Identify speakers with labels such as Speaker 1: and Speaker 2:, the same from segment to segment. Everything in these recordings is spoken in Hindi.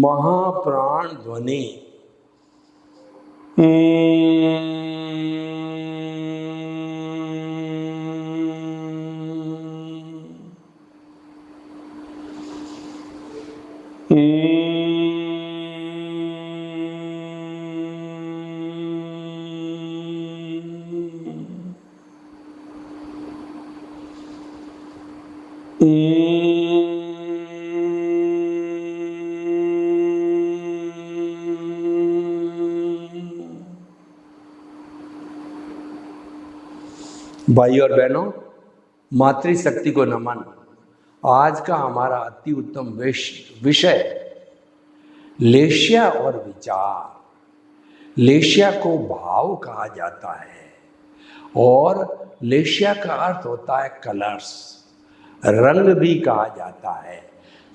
Speaker 1: महाप्राण ध्वनि। भाई और बहनों, मातृशक्ति को नमन। आज का हमारा अति उत्तम विषय लेशिया और विचार। लेशिया को भाव कहा जाता है और लेशिया का अर्थ होता है कलर्स, रंग भी कहा जाता है।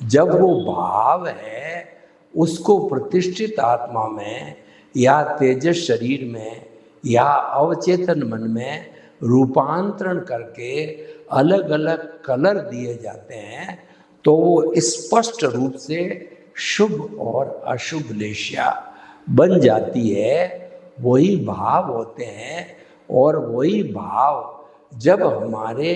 Speaker 1: जब वो भाव है उसको प्रतिष्ठित आत्मा में या तेजस शरीर में या अवचेतन मन में रूपांतरण करके अलग अलग कलर दिए जाते हैं तो वो स्पष्ट रूप से शुभ और अशुभ लेशिया बन जाती है। वही भाव होते हैं और वही भाव जब हमारे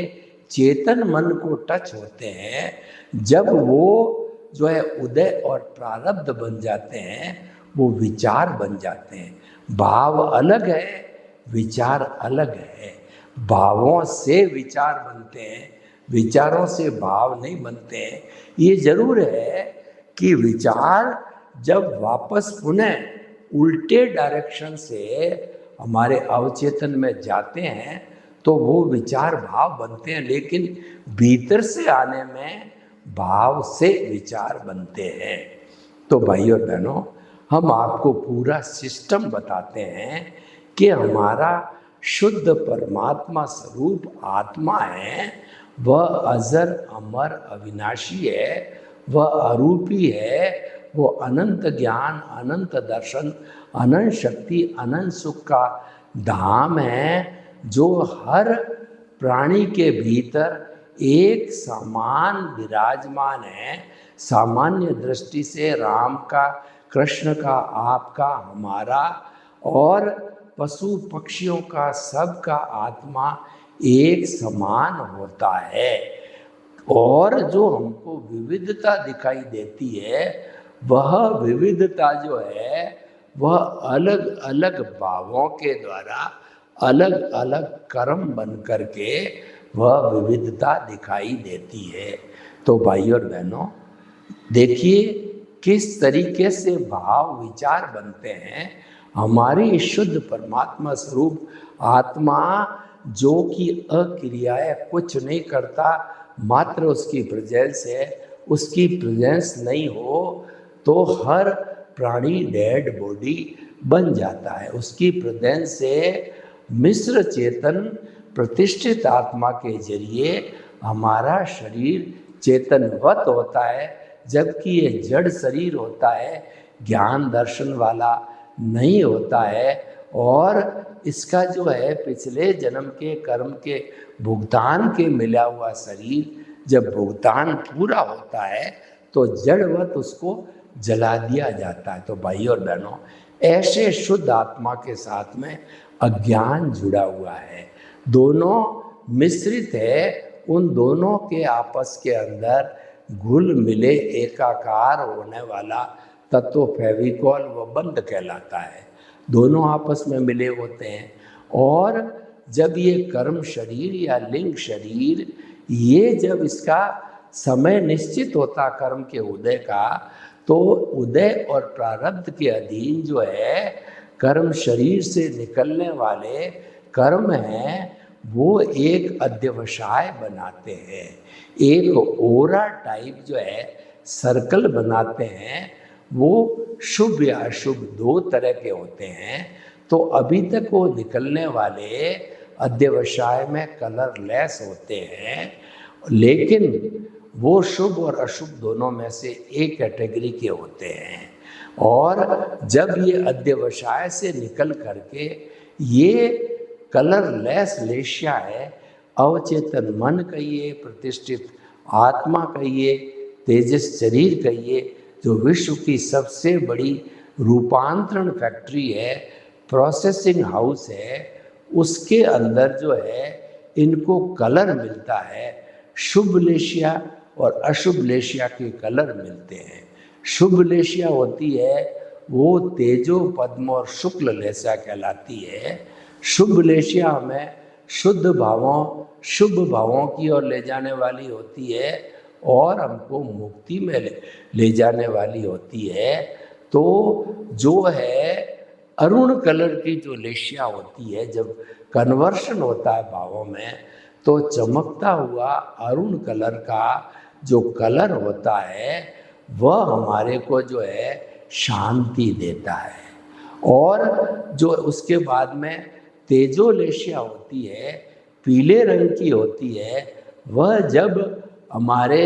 Speaker 1: चेतन मन को टच होते हैं, जब वो जो है उदय और प्रारब्ध बन जाते हैं, वो विचार बन जाते हैं। भाव अलग है, विचार अलग है। भावों से विचार बनते हैं, विचारों से भाव नहीं बनते हैं। ये जरूर है कि विचार जब वापस पुनः उल्टे डायरेक्शन से हमारे अवचेतन में जाते हैं तो वो विचार भाव बनते हैं, लेकिन भीतर से आने में भाव से विचार बनते हैं। तो भाई और बहनों, हम आपको पूरा सिस्टम बताते हैं कि हमारा शुद्ध परमात्मा स्वरूप आत्मा है, वह अजर अमर अविनाशी है, वह अरूपी है, वो अनंत ज्ञान, अनंत दर्शन, अनंत शक्ति, अनंत सुख का धाम है, जो हर प्राणी के भीतर एक समान विराजमान है। सामान्य दृष्टि से राम का, कृष्ण का, आपका, हमारा और पशु पक्षियों का, सबका आत्मा एक समान होता है। और जो हमको विविधता दिखाई देती है, वह विविधता जो है वह अलग अलग भावों के द्वारा अलग अलग कर्म बन करके वह विविधता दिखाई देती है। तो भाई और बहनों, देखिए किस तरीके से भाव विचार बनते हैं। हमारी शुद्ध परमात्मा स्वरूप आत्मा जो कि अक्रियाएं कुछ नहीं करता, मात्र उसकी प्रेजेंस है, उसकी प्रेजेंस नहीं हो तो हर प्राणी डेड बॉडी बन जाता है। उसकी प्रेजेंस से मिश्र चेतन प्रतिष्ठित आत्मा के जरिए हमारा शरीर चेतनवत होता है, जबकि ये जड़ शरीर होता है, ज्ञान दर्शन वाला नहीं होता है। और इसका जो है पिछले जन्म के कर्म के भुगतान के मिला हुआ शरीर जब भुगतान पूरा होता है तो जड़वत उसको जला दिया जाता है। तो भाई और बहनों, ऐसे शुद्ध आत्मा के साथ में अज्ञान जुड़ा हुआ है, दोनों मिश्रित है। उन दोनों के आपस के अंदर घुल मिले एकाकार होने वाला तत्व फेविकॉल व बंध कहलाता है। दोनों आपस में मिले होते हैं और जब ये कर्म शरीर या लिंग शरीर, ये जब इसका समय निश्चित होता कर्म के उदय का, तो उदय और प्रारब्ध के अधीन जो है कर्म शरीर से निकलने वाले कर्म हैं, वो एक अध्यवसाय बनाते हैं, एक ओरा टाइप जो है सर्कल बनाते हैं। वो शुभ या अशुभ दो तरह के होते हैं। तो अभी तक वो निकलने वाले अध्यवसाय में कलरलेस होते हैं, लेकिन वो शुभ और अशुभ दोनों में से एक कैटेगरी के होते हैं। और जब ये अध्यवसाय से निकल करके ये कलरलेस लेशिया है, अवचेतन मन कहिए, प्रतिष्ठित आत्मा कहिए, तेजस शरीर कहिए, जो विश्व की सबसे बड़ी रूपांतरण फैक्ट्री है, प्रोसेसिंग हाउस है, उसके अंदर जो है इनको कलर मिलता है। शुभ लेशिया और अशुभ लेशिया के कलर मिलते हैं। शुभ लेशिया होती है वो तेजो पद्म और शुक्ल लेशिया कहलाती है। शुभ लेशिया हमें शुद्ध भावों, शुभ भावों की ओर ले जाने वाली होती है और हमको मुक्ति में ले जाने वाली होती है। तो जो है अरुण कलर की जो लेशिया होती है, जब कन्वर्शन होता है भावों में, तो चमकता हुआ अरुण कलर का जो कलर होता है वह हमारे को जो है शांति देता है। और जो उसके बाद में तेजो लेशिया होती है, पीले रंग की होती है, वह जब हमारे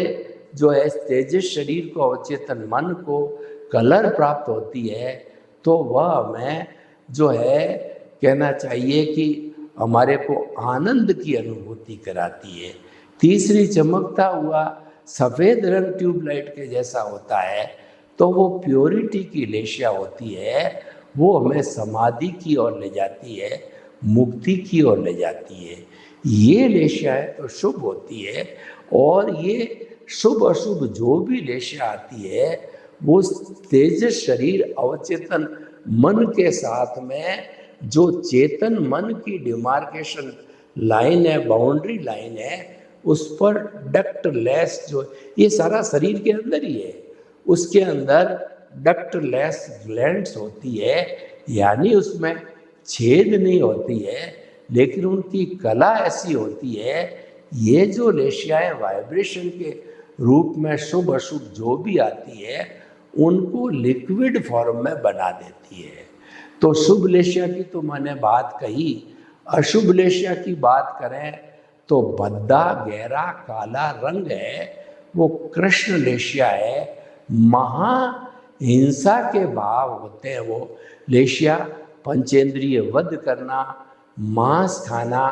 Speaker 1: जो है तेजस शरीर को, अवचेतन मन को कलर प्राप्त होती है, तो वह हमें जो है कहना चाहिए कि हमारे को आनंद की अनुभूति कराती है। तीसरी, चमकता हुआ सफ़ेद रंग ट्यूबलाइट के जैसा होता है, तो वो प्योरिटी की लेशिया होती है, वो हमें समाधि की ओर ले जाती है, मुक्ति की ओर ले जाती है। ये लेशियाएँ तो शुभ होती है, और ये शुभ अशुभ जो भी लेशिया आती है वो तेजस शरीर अवचेतन मन के साथ में जो चेतन मन की डिमार्केशन लाइन है, बाउंड्री लाइन है, उस पर डक्टलेस, जो ये सारा शरीर के अंदर ही है, उसके अंदर डक्टलेस ग्लैंड्स होती है, यानी उसमें छेद नहीं होती है, लेकिन उनकी कला ऐसी होती है, ये जो लेशियाएँ वाइब्रेशन के रूप में शुभ अशुभ जो भी आती है उनको लिक्विड फॉर्म में बना देती है। तो शुभ लेशिया की तो मैंने बात कही। अशुभ लेशिया की बात करें तो भद्दा गहरा काला रंग है, वो कृष्ण लेशिया है। महाहिंसा के भाव होते हैं वो लेशिया, पंचेंद्रिय वध करना, मांस खाना,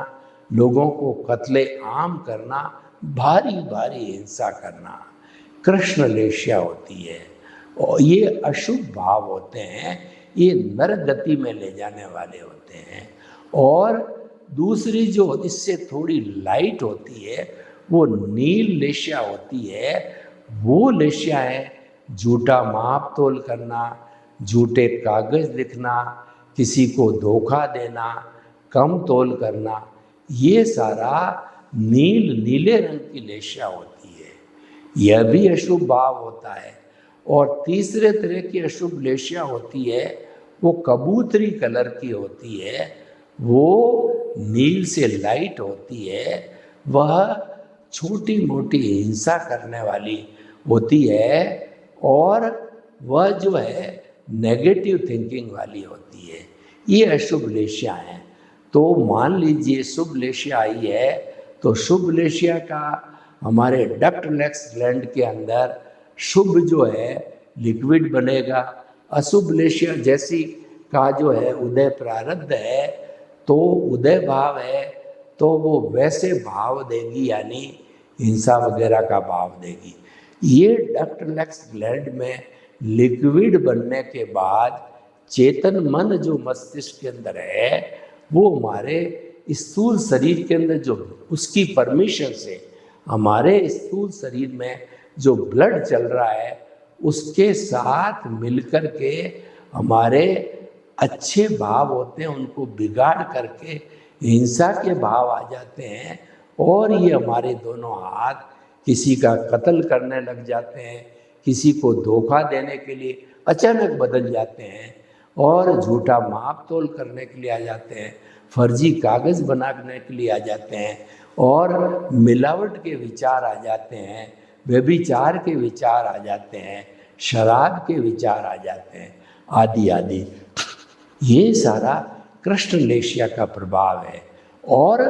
Speaker 1: लोगों को कत्ले आम करना, भारी भारी हिंसा करना, कृष्ण लेशिया होती है। और ये अशुभ भाव होते हैं, ये नरक गति में ले जाने वाले होते हैं। और दूसरी जो इससे थोड़ी लाइट होती है वो नील लेशिया होती है। वो लेशिया है झूठा माप तोल करना, झूठे कागज लिखना, किसी को धोखा देना, कम तोल करना, ये सारा नीले रंग की लेशिया होती है। यह भी अशुभ भाव होता है। और तीसरे तरह की अशुभ लेशिया होती है वो कबूतरी कलर की होती है, वो नील से लाइट होती है, वह छोटी मोटी हिंसा करने वाली होती है, और वह जो है नेगेटिव थिंकिंग वाली होती है। ये अशुभ लेशिया हैं। तो मान लीजिए शुभ लेशिया आई है, तो शुभ लेशिया का हमारे डक्टलेस ग्लैंड के अंदर शुभ जो है लिक्विड बनेगा। अशुभ लेशिया जैसी का जो है उदय प्रारब्ध है, तो उदय भाव है, तो वो वैसे भाव देगी, यानी हिंसा वगैरह का भाव देगी। ये डक्टलेस ग्लैंड में लिक्विड बनने के बाद चेतन मन जो मस्तिष्क के अंदर है, वो हमारे स्थूल शरीर के अंदर जो उसकी परमिशन से हमारे स्थूल शरीर में जो ब्लड चल रहा है उसके साथ मिलकर के हमारे अच्छे भाव होते हैं उनको बिगाड़ करके हिंसा के भाव आ जाते हैं, और ये हमारे दोनों हाथ किसी का कत्ल करने लग जाते हैं, किसी को धोखा देने के लिए अचानक बदल जाते हैं, और झूठा माप तोल करने के लिए आ जाते हैं, फर्जी कागज़ बनाने के लिए आ जाते हैं, और मिलावट के विचार आ जाते हैं, व्यभिचार के विचार आ जाते हैं, शराब के विचार आ जाते हैं, आदि आदि। ये सारा कृष्ण लेशिया का प्रभाव है। और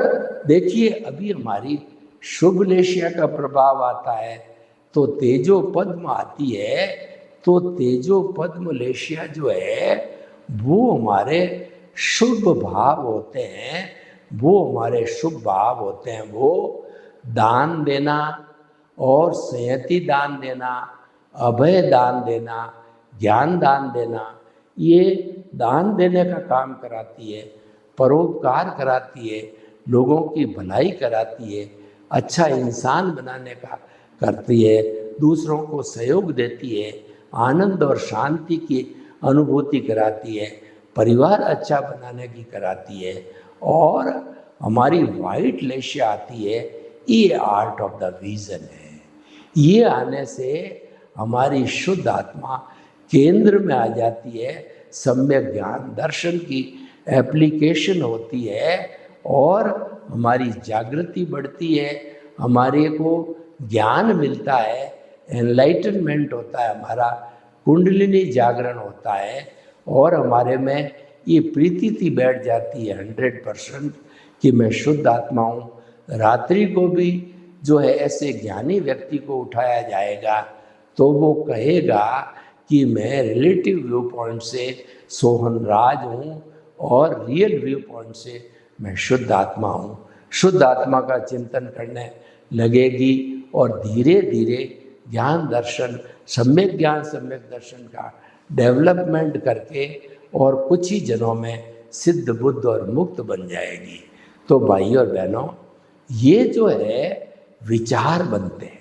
Speaker 1: देखिए अभी हमारी शुभ लेशिया का प्रभाव आता है, तो तेजो पद्म आती है। तो तेजो पद्म लेशिया जो है वो हमारे शुभ भाव होते हैं, वो हमारे शुभ भाव होते हैं। वो दान देना और संयति दान देना अभय दान देना, ज्ञान दान देना, ये दान देने का काम कराती है, परोपकार कराती है, लोगों की भलाई कराती है, अच्छा इंसान बनाने का करती है, दूसरों को सहयोग देती है, आनंद और शांति की अनुभूति कराती है, परिवार अच्छा बनाने की कराती है। और हमारी वाइट लेशिया आती है, ये आर्ट ऑफ द विजन है। ये आने से हमारी शुद्ध आत्मा केंद्र में आ जाती है, सम्यक ज्ञान दर्शन की एप्लीकेशन होती है और हमारी जागृति बढ़ती है, हमारे को ज्ञान मिलता है, एनलाइटनमेंट होता है, हमारा कुंडलिनी जागरण होता है और हमारे में ये प्रीति बैठ जाती है 100% कि मैं शुद्ध आत्मा हूँ। रात्रि को भी जो है ऐसे ज्ञानी व्यक्ति को उठाया जाएगा तो वो कहेगा कि मैं रिलेटिव व्यू पॉइंट से सोहन राज हूँ और रियल व्यू पॉइंट से मैं शुद्ध आत्मा हूँ। शुद्ध आत्मा का चिंतन करने लगेगी और धीरे धीरे ज्ञान दर्शन, सम्यक ज्ञान सम्यक दर्शन का डेवलपमेंट करके और कुछ ही जनों में सिद्ध बुद्ध और मुक्त बन जाएगी। तो भाइयों और बहनों, ये जो है विचार बनते हैं।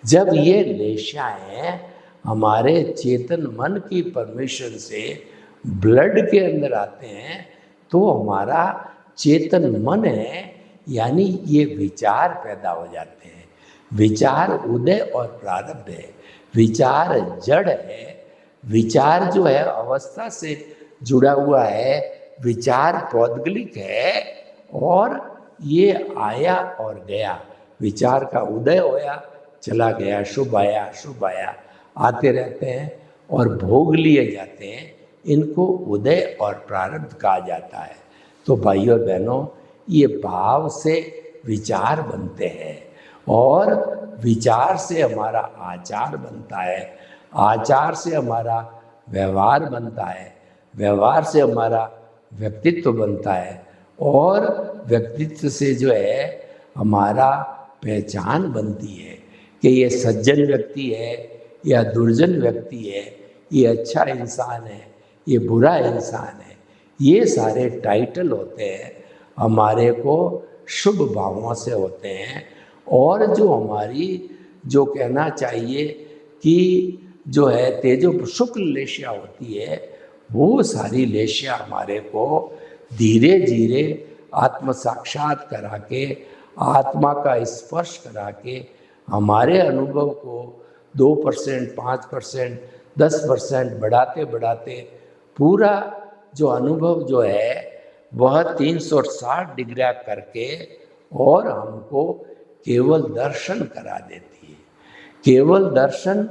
Speaker 1: जब ये लेशियाएँ हमारे चेतन मन की परमिशन से ब्लड के अंदर आते हैं तो हमारा चेतन मन है, यानी ये विचार पैदा हो जाते हैं। विचार उदय और प्रारब्ध है, विचार जड़ है, विचार जो है अवस्था से जुड़ा हुआ है, विचार पौद्गलिक है और ये आया और गया। विचार का उदय होया, चला गया, शुभ आया शुभ आया, आते रहते हैं और भोग लिए जाते हैं। इनको उदय और प्रारब्ध कहा जाता है। तो भाइयों और बहनों, ये भाव से विचार बनते हैं और विचार से हमारा आचार बनता है, आचार से हमारा व्यवहार बनता है, व्यवहार से हमारा व्यक्तित्व बनता है और व्यक्तित्व से जो है हमारा पहचान बनती है कि ये सज्जन व्यक्ति है या दुर्जन व्यक्ति है, ये अच्छा इंसान है, ये बुरा इंसान है। ये सारे टाइटल होते हैं, हमारे को शुभ भावों से होते हैं और जो हमारी जो कहना चाहिए कि जो है तेजो शुक्ल लेशिया होती है, वो सारी लेशिया हमारे को धीरे धीरे आत्म साक्षात करा के, आत्मा का स्पर्श करा के हमारे अनुभव को 2%, 5%, 10% बढ़ाते बढ़ाते पूरा जो अनुभव जो है वह 360 डिग्री करके और हमको केवल दर्शन करा देती है। केवल दर्शन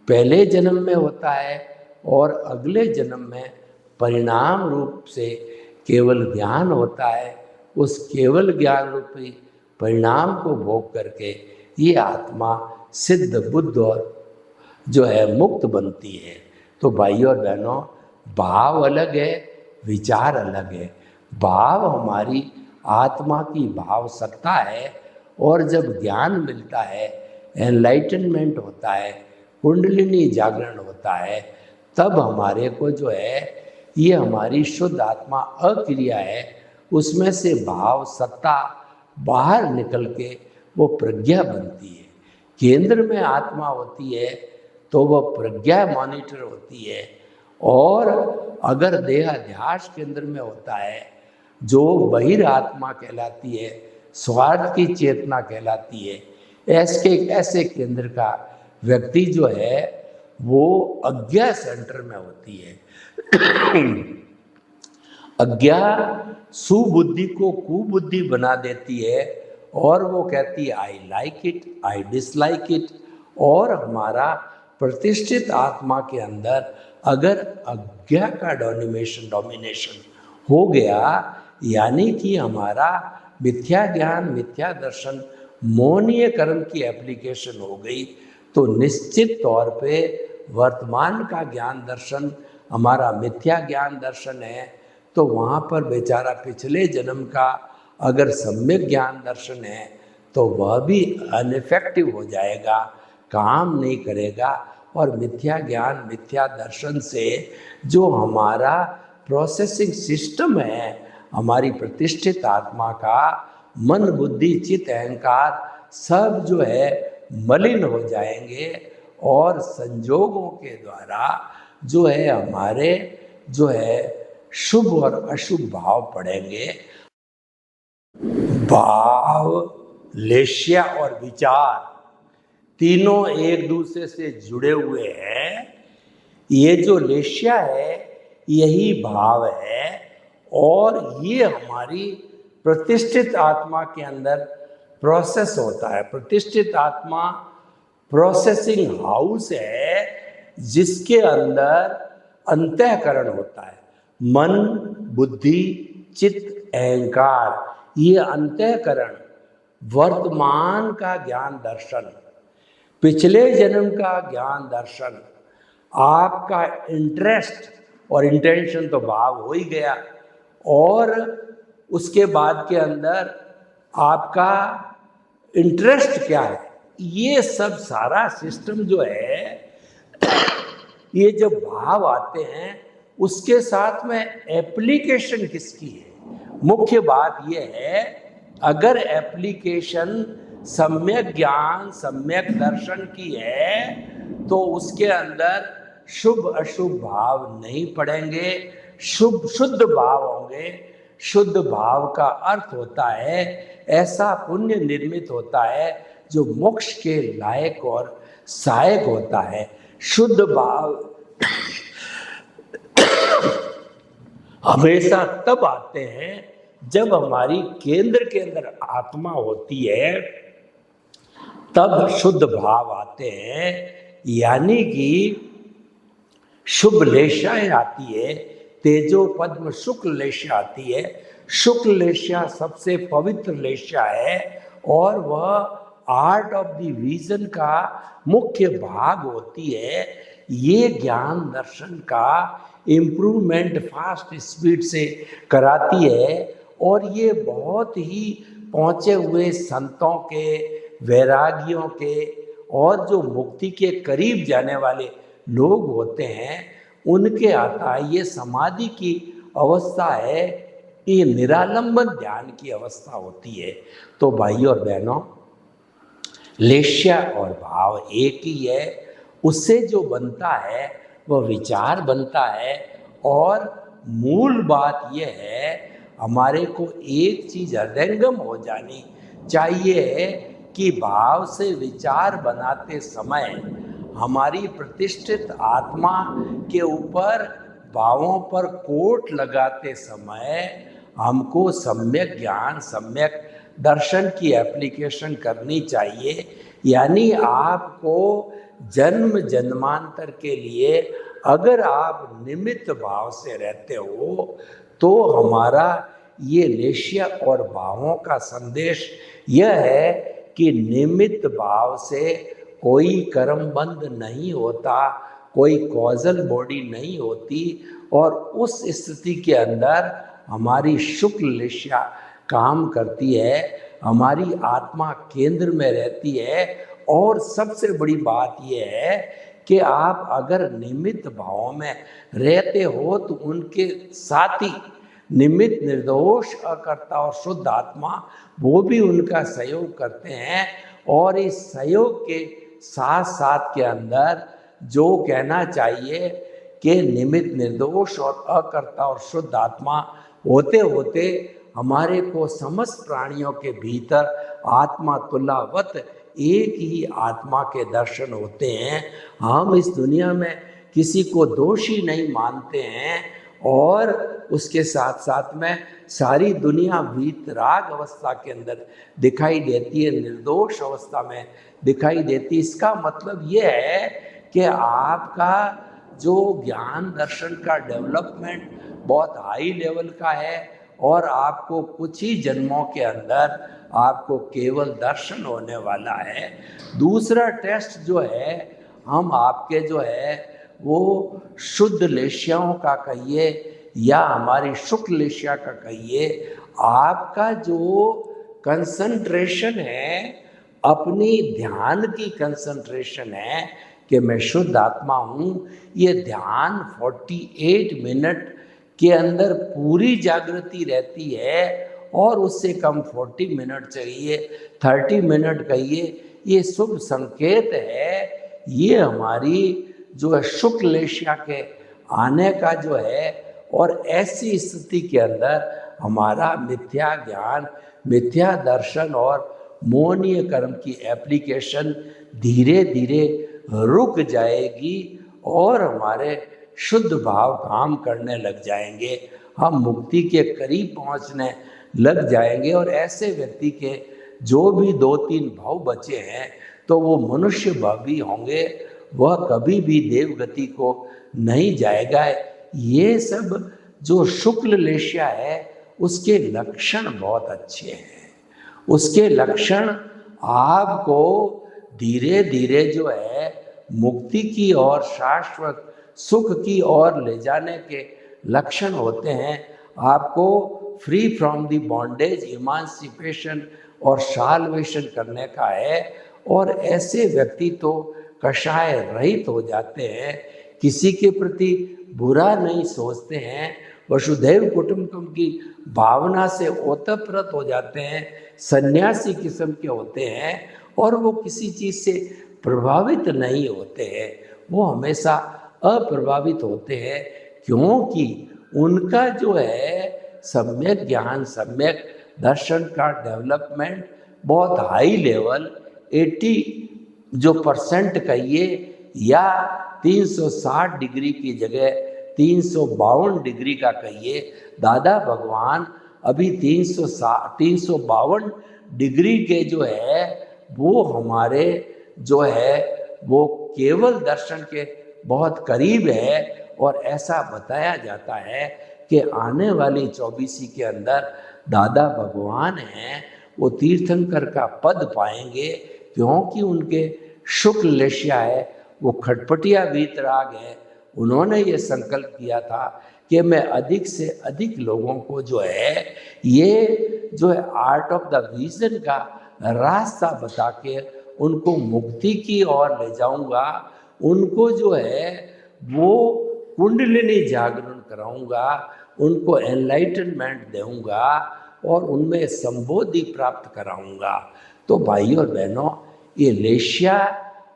Speaker 1: पहले जन्म में होता है और अगले जन्म में परिणाम रूप से केवल ज्ञान होता है। उस केवल ज्ञान रूपी परिणाम को भोग करके ये आत्मा सिद्ध बुद्ध और जो है मुक्त बनती है। तो भाइयों और बहनों, भाव अलग है, विचार अलग है। भाव हमारी आत्मा की भाव सत्ता है और जब ज्ञान मिलता है, एनलाइटनमेंट होता है, कुंडलिनी जागरण होता है, तब हमारे को जो है ये हमारी शुद्ध आत्मा अक्रिया है, उसमें से भाव सत्ता बाहर निकल के वो प्रज्ञा बनती है। केंद्र में आत्मा होती है तो वह प्रज्ञा मॉनिटर होती है और अगर देहाध्यास केंद्र में होता है जो बहिर आत्मा कहलाती है, स्वार्थ की चेतना कहलाती है, ऐसे केंद्र का व्यक्ति जो है वो अज्ञा सेंटर में होती है। अज्ञा सुबुद्धि को कुबुद्धि बना देती है और वो कहती है I like it, I dislike it. और हमारा प्रतिष्ठित आत्मा के अंदर अगर अज्ञा का डोमिनेशन हो गया, यानी कि हमारा मिथ्या ज्ञान मिथ्या दर्शन मोहनीय कर्म की एप्लीकेशन हो गई, तो निश्चित तौर पे वर्तमान का ज्ञान दर्शन हमारा मिथ्या ज्ञान दर्शन है। तो वहाँ पर बेचारा पिछले जन्म का अगर सम्यक ज्ञान दर्शन है तो वह भी अनइफेक्टिव हो जाएगा, काम नहीं करेगा और मिथ्या ज्ञान मिथ्या दर्शन से जो हमारा प्रोसेसिंग सिस्टम है, हमारी प्रतिष्ठित आत्मा का मन बुद्धि चित्त अहंकार सब जो है मलिन हो जाएंगे और संजोगों के द्वारा जो है हमारे जो है शुभ और अशुभ भाव पड़ेंगे। भाव, लेश्या और विचार तीनों एक दूसरे से जुड़े हुए हैं। ये जो लेश्या है यही भाव है और ये हमारी प्रतिष्ठित आत्मा के अंदर प्रोसेस होता है। प्रतिष्ठित आत्मा प्रोसेसिंग हाउस है जिसके अंदर अंतःकरण होता है। मन बुद्धि चित्त अहंकार, ये अंतःकरण वर्तमान का ज्ञान दर्शन, पिछले जन्म का ज्ञान दर्शन, आपका इंटरेस्ट और इंटेंशन तो भाव हो ही गया और उसके बाद के अंदर आपका इंटरेस्ट क्या है, ये सब सारा सिस्टम जो है ये जब भाव आते हैं उसके साथ में एप्लीकेशन किसकी है। मुख्य बात ये है, अगर एप्लीकेशन सम्यक ज्ञान सम्यक दर्शन की है तो उसके अंदर शुभ अशुभ भाव नहीं पड़ेंगे, शुभ शुद्ध भाव होंगे। शुद्ध भाव का अर्थ होता है ऐसा पुण्य निर्मित होता है जो मोक्ष के लायक और सहायक होता है। शुद्ध भाव हमेशा तब आते हैं जब हमारी केंद्र के अंदर आत्मा होती है, तब शुद्ध भाव आते हैं। यानी कि शुभ लेशाएं आती है, तेजो पद्म शुक्ल लेशा आती है। शुक्ल लेशा सबसे पवित्र लेशा है और वह आर्ट ऑफ द विजन का मुख्य भाग होती है। ये ज्ञान दर्शन का इम्प्रूवमेंट फास्ट स्पीड से कराती है और ये बहुत ही पहुँचे हुए संतों के, वैरागियों के और जो मुक्ति के करीब जाने वाले लोग होते हैं उनके आता ये समाधि की अवस्था है, ये निरालंबन ध्यान की अवस्था होती है। तो भाइयों और बहनों, लेश्या और भाव एक ही है। उससे जो बनता है वह विचार बनता है और मूल बात यह है हमारे को एक चीज हृदयंगम हो जानी चाहिए कि भाव से विचार बनाते समय हमारी प्रतिष्ठित आत्मा के ऊपर भावों पर कोट लगाते समय हमको सम्यक ज्ञान सम्यक दर्शन की एप्लीकेशन करनी चाहिए। यानी आपको जन्म जन्मांतर के लिए अगर आप निमित्त भाव से रहते हो तो हमारा ये लेश्या और भावों का संदेश यह है कि निमित्त भाव से कोई कर्म बंध नहीं होता, कोई कॉजल बॉडी नहीं होती और उस स्थिति के अंदर हमारी शुक्ल लेश्या काम करती है, हमारी आत्मा केंद्र में रहती है। और सबसे बड़ी बात यह है कि आप अगर निमित्त भाव में रहते हो तो उनके साथ ही निमित्त निर्दोष अकर्ता और शुद्ध आत्मा वो भी उनका सहयोग करते हैं। और इस सहयोग के साथ साथ के अंदर जो कहना चाहिए कि निमित्त निर्दोष और अकर्ता और शुद्ध आत्मा होते होते हमारे को समस्त प्राणियों के भीतर आत्मा तुलावत एक ही आत्मा के दर्शन होते हैं। हम इस दुनिया में किसी को दोषी नहीं मानते हैं और उसके साथ साथ में सारी दुनिया वीतराग अवस्था के अंदर दिखाई देती है, निर्दोष अवस्था में दिखाई देती है। इसका मतलब ये है कि आपका जो ज्ञान दर्शन का डेवलपमेंट बहुत हाई लेवल का है और आपको कुछ ही जन्मों के अंदर आपको केवल दर्शन होने वाला है। दूसरा टेस्ट जो है हम आपके जो है वो शुद्ध लेश्याओं का कहिए या हमारी शुक्ल लेश्या का कहिए, आपका जो कंसंट्रेशन है अपनी ध्यान की कंसंट्रेशन है कि मैं शुद्ध आत्मा हूँ, ये ध्यान 48 मिनट के अंदर पूरी जागृति रहती है, और उससे कम 40 मिनट चाहिए, 30 मिनट कहिए, ये शुभ संकेत है। ये हमारी जो है शुक्ल लेशिया के आने का जो है, और ऐसी स्थिति के अंदर हमारा मिथ्या ज्ञान, मिथ्या दर्शन और मोहनीय कर्म की एप्लीकेशन धीरे धीरे रुक जाएगी, और हमारे शुद्ध भाव काम करने लग जाएंगे, हम मुक्ति के करीब पहुंचने लग जाएंगे। और ऐसे व्यक्ति के जो भी 2-3 भाव बचे हैं तो वो मनुष्य भाव भी होंगे, वह कभी भी देवगति को नहीं जाएगा। ये सब जो शुक्ल लेशिया है उसके लक्षण बहुत अच्छे हैं। उसके लक्षण आपको धीरे धीरे जो है मुक्ति की और शाश्वत सुख की ओर ले जाने के लक्षण होते हैं। आपको फ्री फ्रॉम द बॉन्डेज, इमांसिपेशन और साल्वेशन करने का है। और ऐसे व्यक्ति तो कषाय रहित हो जाते हैं, किसी के प्रति बुरा नहीं सोचते हैं, वसुधैव कुटुंबकम की भावना से ओतप्रोत हो जाते हैं, सन्यासी किस्म के होते हैं, और वो किसी चीज़ से प्रभावित नहीं होते हैं, वो हमेशा अप्रभावित होते हैं, क्योंकि उनका जो है सम्यक ज्ञान, सम्यक दर्शन का डेवलपमेंट बहुत हाई लेवल 80% कहिए, या 360 डिग्री की जगह 352 डिग्री का कहिए। दादा भगवान अभी 352 डिग्री के जो है वो हमारे जो है वो केवल दर्शन के बहुत करीब है। और ऐसा बताया जाता है कि आने वाली 24 के अंदर दादा भगवान हैं, वो तीर्थंकर का पद पाएंगे, क्योंकि उनके शुक्ल लेशिया है, वो खटपटिया वीतराग है। उन्होंने ये संकल्प किया था कि मैं अधिक से अधिक लोगों को जो है ये जो है आर्ट ऑफ द विजन का रास्ता बता के उनको मुक्ति की ओर ले जाऊंगा, उनको जो है वो कुंडलिनी जागरण कराऊंगा, उनको एनलाइटनमेंट दूंगा और उनमें संबोधि प्राप्त कराऊंगा। तो भाई और बहनों, ये लेशिया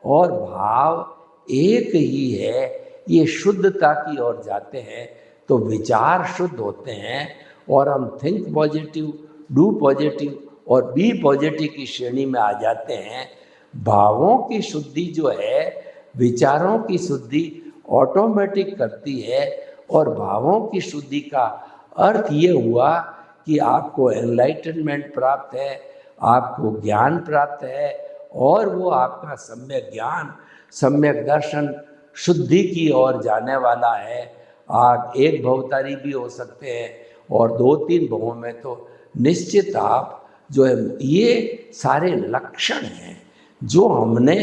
Speaker 1: और भाव एक ही है, ये शुद्धता की ओर जाते हैं तो विचार शुद्ध होते हैं, और हम थिंक पॉजिटिव, डू पॉजिटिव और बी पॉजिटिव की श्रेणी में आ जाते हैं। भावों की शुद्धि जो है विचारों की शुद्धि ऑटोमेटिक करती है, और भावों की शुद्धि का अर्थ ये हुआ कि आपको एनलाइटनमेंट प्राप्त है, आपको ज्ञान प्राप्त है, और वो आपका सम्यक ज्ञान, सम्यक दर्शन शुद्धि की ओर जाने वाला है। आप एक भवतारी भी हो सकते हैं, और 2-3 भवों में तो निश्चित आप जो है, ये सारे लक्षण हैं जो हमने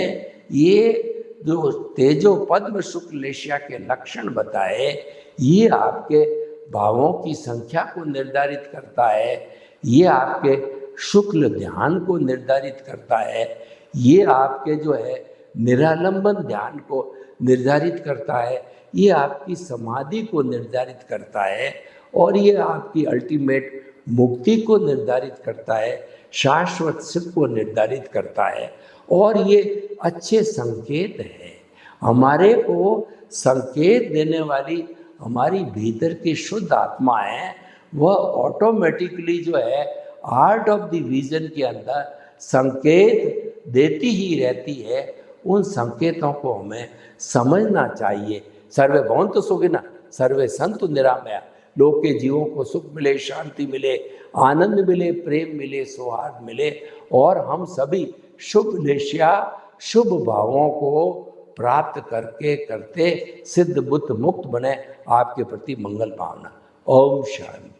Speaker 1: ये जो तेजो पद्म शुक्ल लेशिया के लक्षण बताए, ये आपके भावों की संख्या को निर्धारित करता है, ये आपके शुक्ल ध्यान को निर्धारित करता है, ये आपके जो है निरालंबन ध्यान को निर्धारित करता है, ये आपकी समाधि को निर्धारित करता है, और ये आपकी अल्टीमेट मुक्ति को निर्धारित करता है, शाश्वत सुख को निर्धारित करता है। और ये अच्छे संकेत है, हमारे को संकेत देने वाली हमारी भीतर की शुद्ध आत्मा है, वह ऑटोमेटिकली जो है आर्ट ऑफ द विजन के अंदर संकेत देती ही रहती है। उन संकेतों को हमें समझना चाहिए। सर्वे भवन्तु सुखिनः, सर्वे सन्तु निरामया। लोग के जीवों को सुख मिले, शांति मिले, आनंद मिले, प्रेम मिले, सौहार्द मिले, और हम सभी शुभ लेशिया, शुभ भावों को प्राप्त करके करते सिद्ध बुद्ध मुक्त बने। आपके प्रति मंगल भावना। ओम शांति।